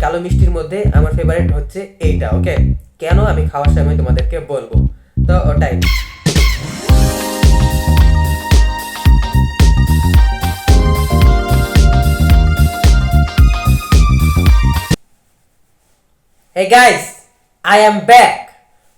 কালো মিষ্টির মধ্যে আমার ফেভারিট হচ্ছে এইটা। ওকে, কেন আমি খাওয়ার সময় তোমাদেরকে বলবো। তো ওটাই। Hey guys, I am back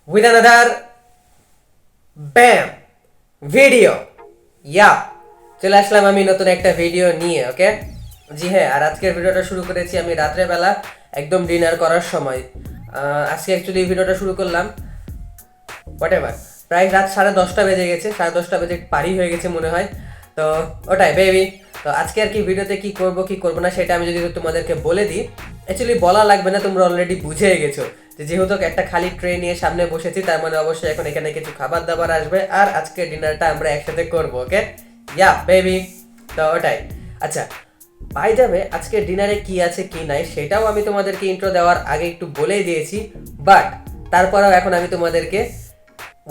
with another BAM video. চলে আসলাম আমি নতুন একটা ভিডিও নিয়ে। ওকে, জি হ্যাঁ, আর আজকের ভিডিওটা শুরু করেছি আমি রাত্রেবেলা একদম ডিনার করার সময়। আজকে অ্যাকচুয়ালি ভিডিওটা শুরু করলাম হোয়াট এভার, প্রায় রাত 10:30 বেজে গেছে, 10:30 বেজে পারি হয়ে গেছে মনে হয়। তো ওটাই বেবি। তো আজকে আর কি ভিডিওতে কি করব না সেটা আমি যদি তোমাদেরকে বলে দিই, অ্যাকচুয়ালি বলা লাগবে না, তোমরা অলরেডি বুঝে গেছো যে যেহেতু একটা খালি ট্রে নিয়ে সামনে বসেছি, তার মানে অবশ্যই এখন এখানে কিছু খাবার দাবার আসবে আর আজকে ডিনারটা আমরা একসাথে করবো। ওকে, বেবি। তো ওটাই। আচ্ছা, বাই যাবে আজকে ডিনারে কি আছে কি নাই সেটাও আমি তোমাদেরকে ইন্ট্রো দেওয়ার আগে একটু বলেই দিয়েছি, বাট তারপরেও এখন আমি তোমাদেরকে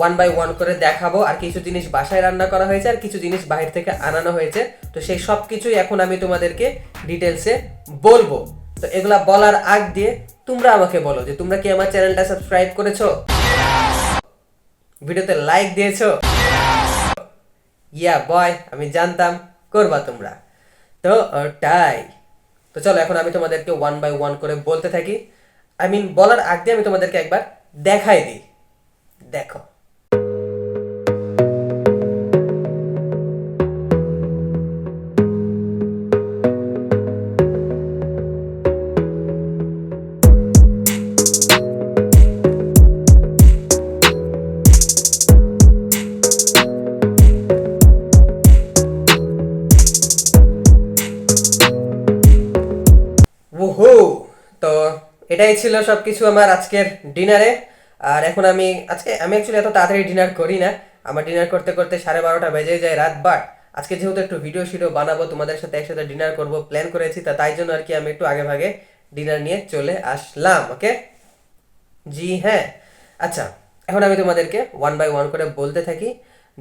1 বাই 1 করে দেখাবো। আর কিছু জিনিস বাসায় রান্না করা হয়েছে আর কিছু জিনিস বাইরে থেকে আনানো হয়েছে, তো সেই সব কিছুই এখন আমি তোমাদেরকে ডিটেলসে বলবো। তো এগুলা বলার আগ দিয়ে তোমরা আমাকে বলো যে তোমরা কি আমার চ্যানেলটা সাবস্ক্রাইব করেছো, ভিডিওতে লাইক দিয়েছো? বয়, আমি জানতাম করবা তোমরা। তো ওটাই। তো চলো এখন আমি তোমাদেরকে 1 বাই 1 করে বলতে থাকি। বলার আগ দিয়ে আমি তোমাদেরকে একবার দেখাই দিই, দেখো। ওহো, তো এটাই ছিল সবকিছু আমার আজকের ডিনারে। আর এখন আমি অ্যাকচুয়ালি এত তাড়াতাড়ি ডিনার করি না, আমার ডিনার করতে করতে 12:30 বেজে যায় রাত। বাট আজকে যেহেতু একটু ভিডিও বানাবো, তোমাদের সাথে একসাথে ডিনার করব প্ল্যান করেছি, তাই জন্য আর কি আমি একটু আগে ভাগে ডিনার নিয়ে চলে আসলাম। ওকে, জি হ্যাঁ। আচ্ছা, এখন আমি তোমাদেরকে 1 বাই 1 করে বলতে থাকি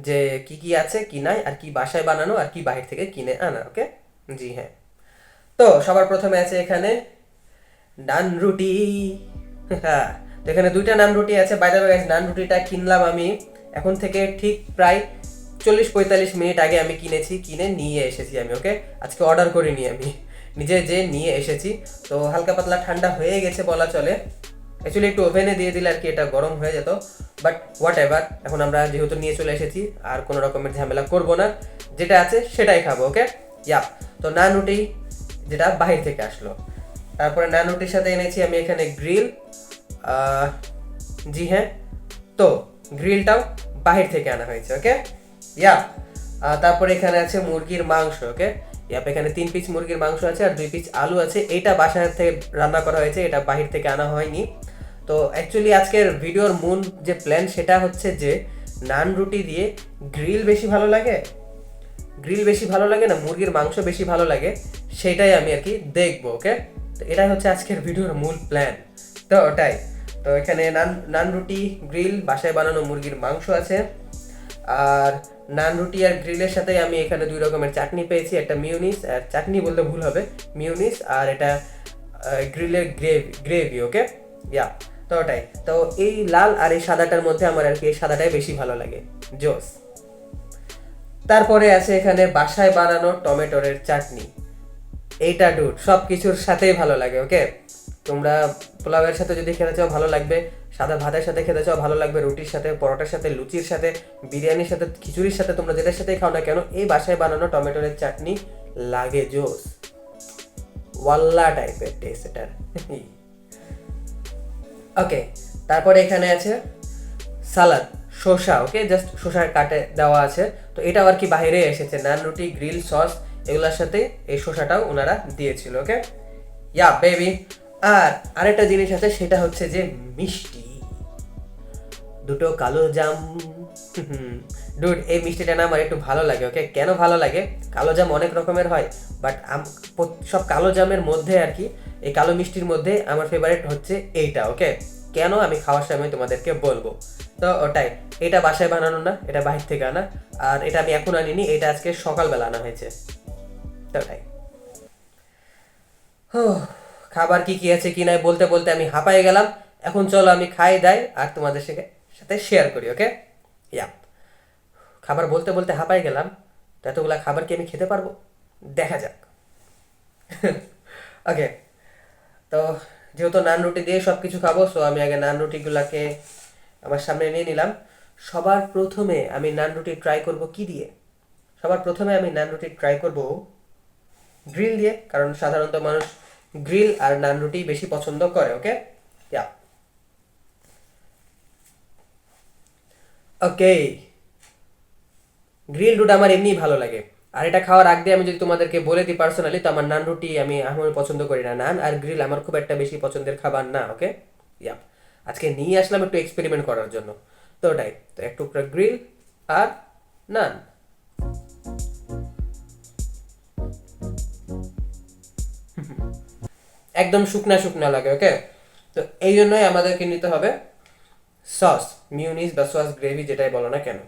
যে কি কি আছে কি নাই, আর কি বাসায় বানানো আর কি বাহির থেকে কিনে আনা। ওকে, জি হ্যাঁ। তো সবার প্রথমে আছে এখানে নান রুটি। হ্যাঁ, তো এখানে 2টা নান রুটি আছে। বাই দ্য ওয়ে গাইস, নান রুটিটা কিনলাম আমি এখন থেকে ঠিক প্রায় 40-45 মিনিট আগে আমি কিনে নিয়ে এসেছি আমি। ওকে, আজকে অর্ডার করিনি, আমি নিজে যে নিয়ে এসেছি। তো হালকা পাতলা ঠান্ডা হয়ে গেছে বলা চলে, অ্যাকচুয়ালি একটু ওভেনে দিয়ে দিলে আর কি এটা গরম হয়ে যেত, বাট হোয়াট এভার, এখন আমরা যেহেতু নিয়ে চলে এসেছি আর কোনো রকমের ঝামেলা করব না, যেটা আছে সেটাই খাবো। ওকে, তো নান রুটি যেটা বাহির থেকে আসলো, তারপরে নান রুটির সাথে এনেছি আমি এখানে গ্রিল। জি হ্যাঁ, তো গ্রিলটাও বাহির থেকে আনা হয়েছে। ওকে, তারপরে এখানে আছে মুরগির মাংস। ওকে, এখানে 3 পিস মুরগির মাংস আছে আর 2 পিস আলু আছে। এইটা বাসা থেকে রান্না করা হয়েছে, এটা বাহির থেকে আনা হয়নি। তো অ্যাকচুয়ালি আজকের ভিডিওর মূল যে প্ল্যান সেটা হচ্ছে যে নান রুটি দিয়ে গ্রিল বেশি ভালো লাগে না মুরগির মাংস বেশি ভালো লাগে, সেটাই আমি আর কি দেখবো। ওকে, তো এটাই হচ্ছে আজকের ভিডিওর মূল প্ল্যান। তো ওটাই। তো এখানে নান রুটি, গ্রিল, বাসায় বানানো মুরগির মাংস আছে। আর নান রুটি আর গ্রিলের সাথে আমি এখানে 2 রকমের চাটনি পেয়েছি, একটা মিউনিস, আর চাটনি বলতে ভুল হবে, মিউনিস, আর এটা গ্রিলের গ্রেভি। ওকে, তো ওটাই। তো এই লাল আর এই সাদাটার মধ্যে আমার আর কি এই সাদাটাই বেশি ভালো লাগে, জোস। তারপরে আছে এখানে বাসায় বানানো টমেটোর চাটনি। এইটা ডুড সব কিছুর সাথেই ভালো লাগে। ওকে, তোমরা পোলাওয়ের সাথে যদি খেতে চাও ভালো লাগবে, সাদা ভাতের সাথে খেতে চাও ভালো লাগবে, রুটির সাথে, পরোটার সাথে, লুচির সাথে, বিরিয়ানির সাথে, খিচুড়ির সাথে, তোমরা যেটার সাথেই খাও না কেন, এই বাসায় বানানো টমেটোর চাটনি লাগে জোস, ওয়াল্লা টাইপের টেস্ট এটার। ওকে, তারপরে এখানে আছে সালাদ, শসা। ওকে, জাস্ট শসার কাটে দেওয়া আছে। তো এটাও আর কি বাইরে এসেছে, নান রুটি, গ্রিল, সস এগুলোর সাথে এই শসাটাও ওনারা দিয়েছিল। ওকে, বেবি। আর আরেকটা জিনিস আছে, সেটা হচ্ছে যে মিষ্টি, 2টো কালো জাম। ডুড, এই মিষ্টিটা না আমার একটু ভালো লাগে। ওকে, কেন ভালো লাগে, কালো জাম অনেক রকমের হয়, বাট সব কালো জামের মধ্যে আর কি এই কালো মিষ্টির মধ্যে আমার ফেভারিট হচ্ছে এইটা। ওকে, কেন আমি খাওয়ার সময় তোমাদেরকে বলবো। তো ওটাই, এটা বাসায় বানানো না, এটা বাহির থেকে আনা। আর এটা আমি এখন আনিনি, এটা আজকে সকালবেলা আনা হয়েছে। তো ওটাই। খাবার কি কি আছে কি নাই বলতে বলতে আমি হাঁপাই গেলাম। এখন চলো আমি খাই দাই আর তোমাদের সাথে শেয়ার করি, ওকে? ইয়া, খাবার বলতে বলতে হাঁপাই গেলাম, তো এতগুলা খাবার কি আমি খেতে পারবো? দেখা যাক। ওকে, তো যেহেতু নান রুটি দিয়ে সব কিছু খাবো, সো আমি আগে নান রুটিগুলাকে আমার সামনে নিয়ে নিলাম। সবার প্রথমে আমি নান রুটি ট্রাই করব কি দিয়ে? সবার প্রথমে আমি নান রুটি ট্রাই করব গ্রিল দিয়ে, কারণ সাধারণত মানুষ গ্রিল আর নান রুটি বেশি পছন্দ করে, ওকে? ইয়া, ওকে। গ্রিল রুট আমার এমনিই ভালো লাগে। আর এটা খাওয়ার আগ দিয়ে আমি যদি তোমাদেরকে বলে দিই পার্সোনালি, তো আমার নান রুটি আমি পছন্দ করি না। নান আর গ্রিল আমার খুব একটা বেশি পছন্দের খাবার না, ওকে? ইয়া, আজকে নিয়ে আসলাম একটু এক্সপেরিমেন্ট করার জন্য। তো ওটাই, তো এক টুকরা গ্রিল আর নান। একদম শুকনা শুকনা লাগে, ওকে? তো এই জন্যই আমাদেরকে নিতে হবে সস, মিউনিস বা সস গ্রেভি, যেটাই বলো না কেন।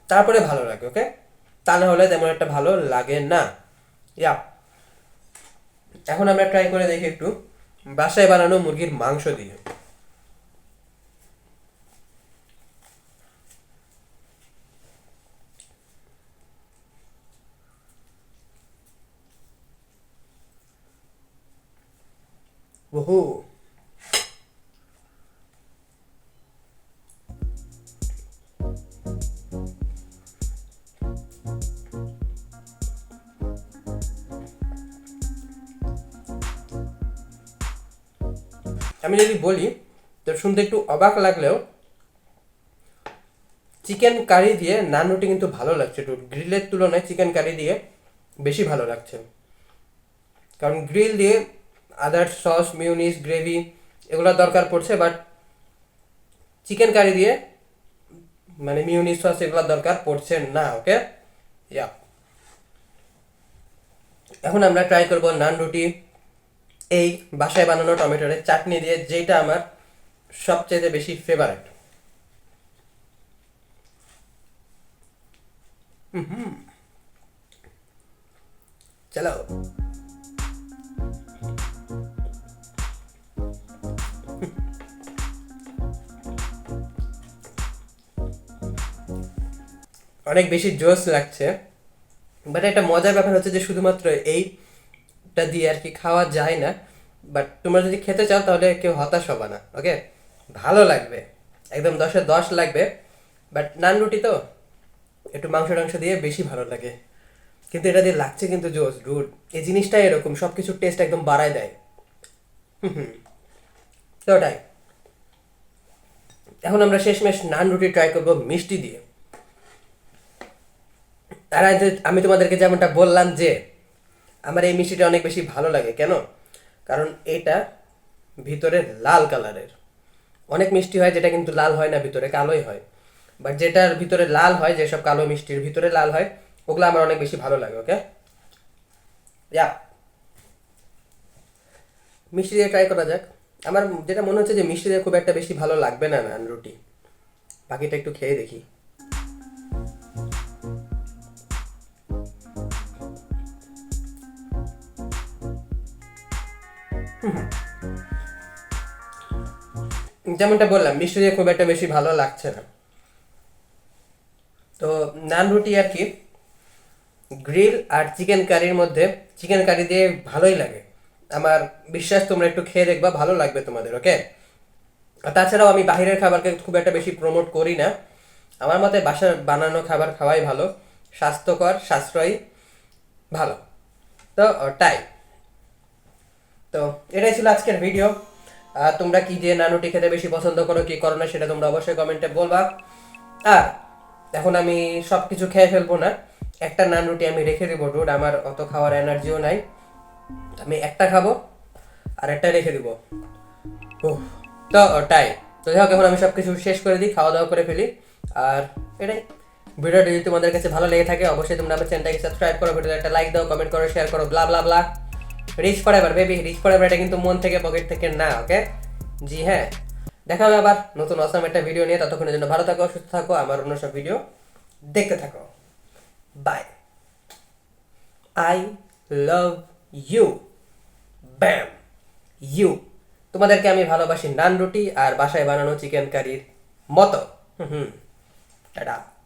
তারপরে ভালো লাগে, ওকে? তা না হলে তেমন একটা ভালো লাগে না। ইয়া, এখন আমরা ট্রাই করে দেখি একটু বাসায় বানানো মুরগির মাংস দিয়ে। ওহো, আমি যদি বলি, তো শুনতে একটু অবাক লাগলেও চিকেন কারি দিয়ে নান রুটি কিন্তু ভালো লাগছে। একটু গ্রিলের তুলনায় চিকেন কারি দিয়ে বেশি ভালো লাগছে, কারণ গ্রিল দিয়ে আদার সস, মিউনিস, গ্রেভি এগুলো দরকার পড়ছে, বাট চিকেন কারি দিয়ে মানে মিউনিস সস এগুলো দরকার পড়ছে না, ওকে? ইয়া, এখন আমরা ট্রাই করব নান রুটি এই বাসায় বানানো টমেটোর চাটনি দিয়ে, যেটা আমার সবচেয়ে বেশি ফেভারিট। চলো, অনেক বেশি জোস লাগছে। বাট একটা মজার ব্যাপার হচ্ছে যে শুধুমাত্র এইটা দিয়ে আর কি খাওয়া যায় না। বাট তোমরা যদি খেতে চাও তাহলে কেউ হতাশ হবে না, ওকে? ভালো লাগবে, একদম 10-এ 10 লাগবে। বাট নান রুটি তো একটু মাংস টাংস দিয়ে বেশি ভালো লাগে। কিন্তু এটা দিয়ে লাগছে কিন্তু জোস ডুড। এই জিনিসটাই এরকম, সব কিছুর টেস্ট একদম বাড়ায় দেয়। তো ওটাই, এখন আমরা শেষমেশ নান রুটি ট্রাই করবো মিষ্টি দিয়ে। আর আমি তোমাদেরকে যেমনটা বললাম যে আমার এই মিষ্টিটা অনেক বেশি ভালো লাগে, কেন? কারণ এটা ভিতরে লাল কালারের। অনেক মিষ্টি হয় যেটা কিন্তু লাল হয় না, ভিতরে কালোই হয়। বাট যেটার ভিতরে লাল হয়, যেসব কালো মিষ্টির ভিতরে লাল হয়, ওগুলো আমার অনেক বেশি ভালো লাগে, ওকে? ইয়া, মিষ্টি দিয়ে ট্রাই করা যাক। আমার যেটা মনে হচ্ছে যে মিষ্টি দিয়ে খুব একটা বেশি ভালো লাগবে না নান রুটি। বাকিটা একটু খেয়ে দেখি। যেমনটা বললাম, মিষ্টি দিয়ে খুব একটা বেশি ভালো লাগছে না। তো নান রুটি আর কি গ্রিল আর চিকেন কারির মধ্যে চিকেন কারি দিয়ে ভালোই লাগে আমার। বিশ্বাস, তোমরা একটু খেয়ে দেখবা, ভালো লাগবে তোমাদের, ওকে? আর তাছাড়াও আমি বাইরের খাবারকে খুব একটা বেশি প্রমোট করি না। আমার মতে বাসার বানানো খাবার খাওয়াই ভালো, স্বাস্থ্যকর, সাশ্রয়ী, ভালো। তো তাই, তো এটাই ছিল আজকের ভিডিও। তোমরা কি দিয়ে নানুটি খেতে বেশি পছন্দ করো কি করো না সেটা তোমরা অবশ্যই কমেন্টে বলবা। আর এখন আমি সব কিছু খেয়ে ফেলবো না, একটা নান রুটি আমি রেখে দেবো ডুড, আমার অত খাওয়ার এনার্জিও নাই। আমি একটা খাবো আর একটা রেখে দিব। উফ, তো তাই, তো যাই হোক, এখন আমি সব কিছু শেষ করে দিই, খাওয়া দাওয়া করে ফেলি। আর এটাই, ভিডিওটা যদি তোমাদের কাছে ভালো লেগে থাকে অবশ্যই তোমরা আমার চ্যানেলটাকে সাবস্ক্রাইব করো, ভিডিওতে একটা লাইক দাও, কমেন্ট করো, শেয়ার করো, blah blah blah. Rich forever baby, rich forever, এটা কিন্তু মন থেকে পকেট থেকে না, ওকে? জি হ্যাঁ, দেখা হবে আবার নতুন অসাম একটা ভিডিও নিয়ে। ততক্ষণের জন্য ভালো থাকো, সুস্থ থাকো, আমার অন্য সব ভিডিও দেখতে থাকো। বাই। I love you. ব্যাম। ইউ। তোমাদেরকে আমি ভালোবাসি নান রুটি আর বাসায় বানানো চিকেন কারির মতো। হুম। টাটা।